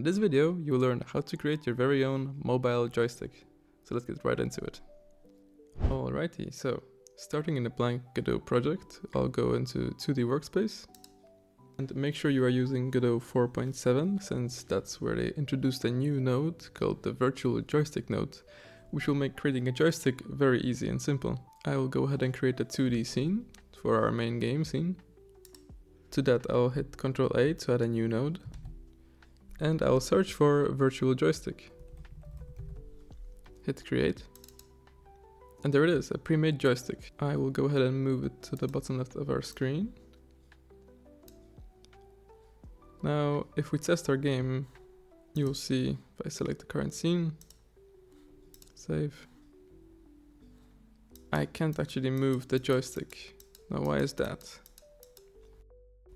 In this video, you will learn how to create your very own mobile joystick. So let's get right into it. Alrighty, so starting in a blank Godot project, I'll go into 2D workspace. And make sure you are using Godot 4.7, since that's where they introduced a new node called the Virtual Joystick node, which will make creating a joystick very easy and simple. I will go ahead and create a 2D scene for our main game scene. To that, I'll hit Ctrl A to add a new node. And I'll search for Virtual Joystick. Hit Create. And there it is, a pre-made joystick. I will go ahead and move it to the bottom left of our screen. Now, if we test our game, you will see if I select the current scene, save, I can't actually move the joystick. Now, why is that?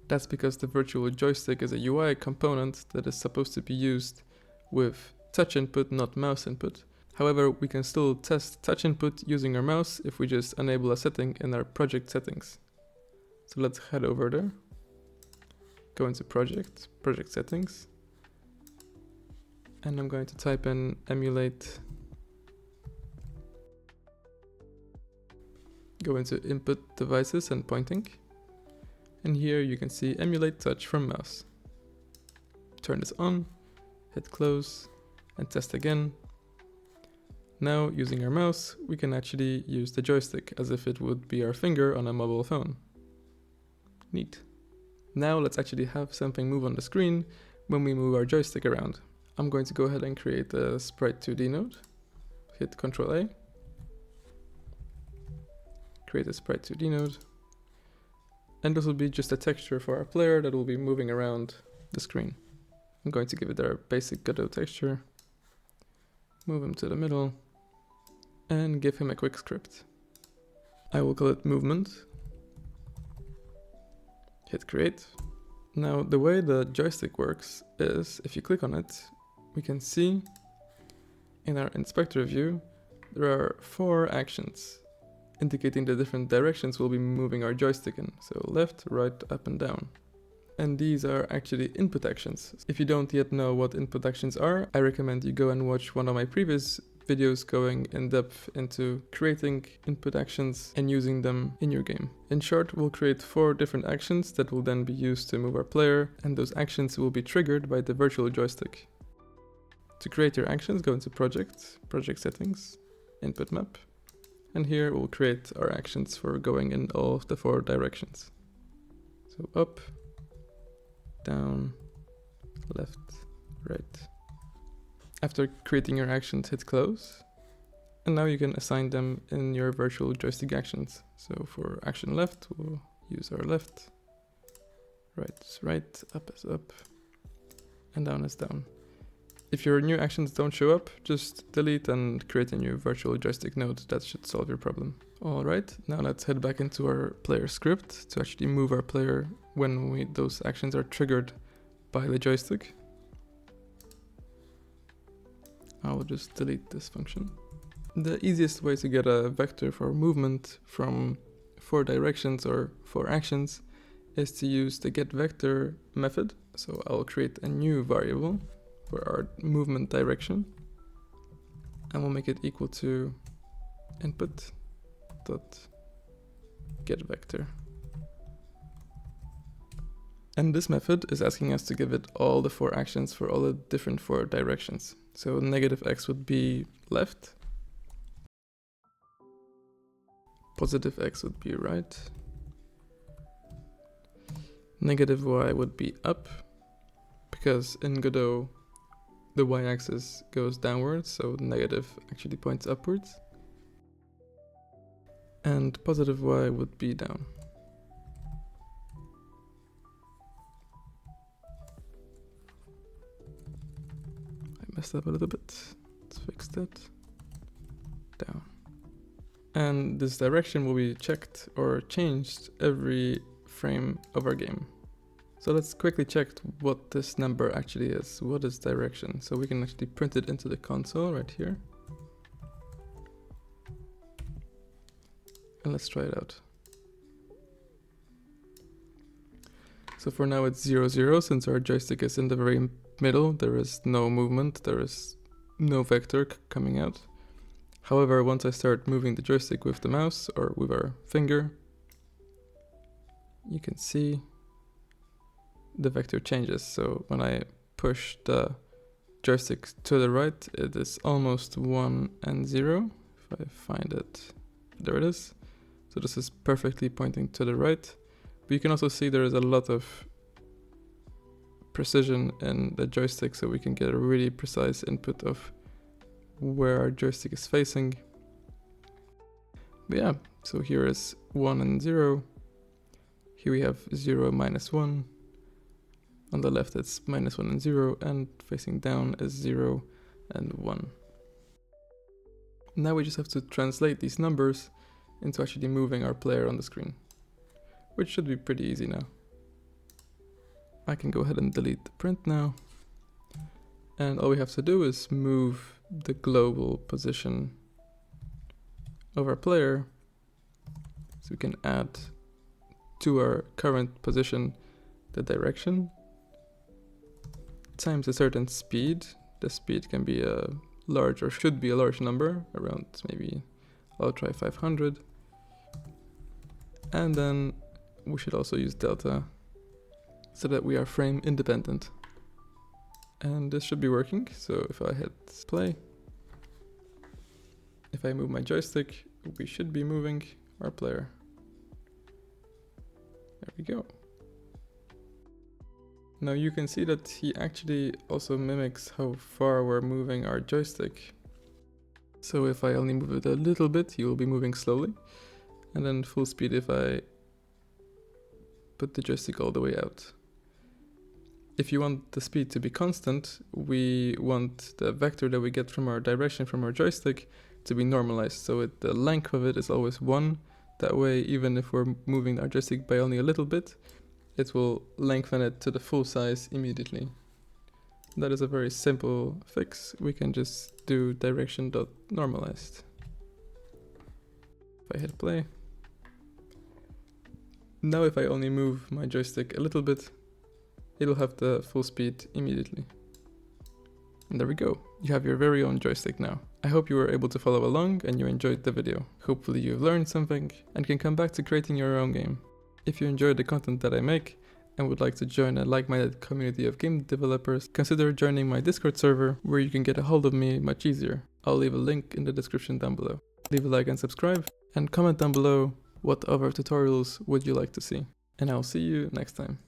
That's because the virtual joystick is a UI component that is supposed to be used with touch input, not mouse input. However, we can still test touch input using our mouse if we just enable a setting in our project settings. So let's head over there. Go into project settings. And I'm going to type in emulate. Go into input devices and pointing. And here you can see emulate touch from mouse. Turn this on, hit close, and test again. Now, using our mouse, we can actually use the joystick as if it would be our finger on a mobile phone. Neat. Now let's actually have something move on the screen when we move our joystick around. I'm going to go ahead and create a Sprite 2D node. Hit Ctrl A. Create a Sprite 2D node. And this will be just a texture for our player that will be moving around the screen. I'm going to give it our basic Godot texture. Move him to the middle. And give him a quick script. I will call it movement. Hit create. Now the way the joystick works is if you click on it, we can see in our inspector view, there are 4 actions indicating the different directions we'll be moving our joystick in. So left, right, up and down. And these are actually input actions. If you don't yet know what input actions are, I recommend you go and watch one of my previous videos going in depth into creating input actions and using them in your game. In short, we'll create 4 different actions that will then be used to move our player, and those actions will be triggered by the virtual joystick. To create your actions, go into project settings, input map, and here we'll create our actions for going in all of the 4 directions. So up, down, left, right. After creating your actions, hit close. And now you can assign them in your virtual joystick actions. So for action left, we'll use our left. Right is right, up is up, and down is down. If your new actions don't show up, just delete and create a new virtual joystick node. That should solve your problem. Alright, now let's head back into our player script to actually move our player when those actions are triggered by the joystick. I will just delete this function. The easiest way to get a vector for movement from 4 directions or 4 actions is to use the getVector method. So I'll create a new variable for our movement direction, and we'll make it equal to input.getVector. And this method is asking us to give it all the 4 actions for all the different 4 directions. So -x would be left, +x would be right, -y would be up, because in Godot the y-axis goes downwards, so negative actually points upwards, and +y would be down. Messed up a little bit. Let's fix that. Down. And this direction will be checked or changed every frame of our game. So let's quickly check what this number actually is. What is direction? So we can actually print it into the console right here. And let's try it out. So for now it's 0, 0, since our joystick is in the very middle, there is no movement, there is no vector coming out. However, once I start moving the joystick with the mouse or with our finger, you can see the vector changes. So when I push the joystick to the right, it is almost 1 and 0. If I find it, there it is. So this is perfectly pointing to the right. But you can also see there is a lot of precision in the joystick, so we can get a really precise input of where our joystick is facing. But yeah, so here is 1 and 0. Here we have 0, -1. On the left it's -1 and 0, and facing down is 0 and 1. Now we just have to translate these numbers into actually moving our player on the screen, which should be pretty easy now. I can go ahead and delete the print now. And all we have to do is move the global position of our player. So we can add to our current position the direction times a certain speed. The speed can be a large, or should be a large number, around maybe, I'll try 500. And then we should also use delta so that we are frame independent. And this should be working. So if I hit play, if I move my joystick, we should be moving our player. There we go. Now you can see that he actually also mimics how far we're moving our joystick. So if I only move it a little bit, he will be moving slowly. And then full speed if I put the joystick all the way out. If you want the speed to be constant, we want the vector that we get from our direction from our joystick to be normalized. So the length of it is always 1. That way, even if we're moving our joystick by only a little bit, it will lengthen it to the full size immediately. That is a very simple fix. We can just do direction.normalized. If I hit play. Now if I only move my joystick a little bit, it'll have the full speed immediately. And there we go. You have your very own joystick now. I hope you were able to follow along and you enjoyed the video. Hopefully you've learned something and can come back to creating your own game. If you enjoyed the content that I make and would like to join a like-minded community of game developers, consider joining my Discord server where you can get a hold of me much easier. I'll leave a link in the description down below. Leave a like and subscribe, and comment down below what other tutorials would you like to see. And I'll see you next time.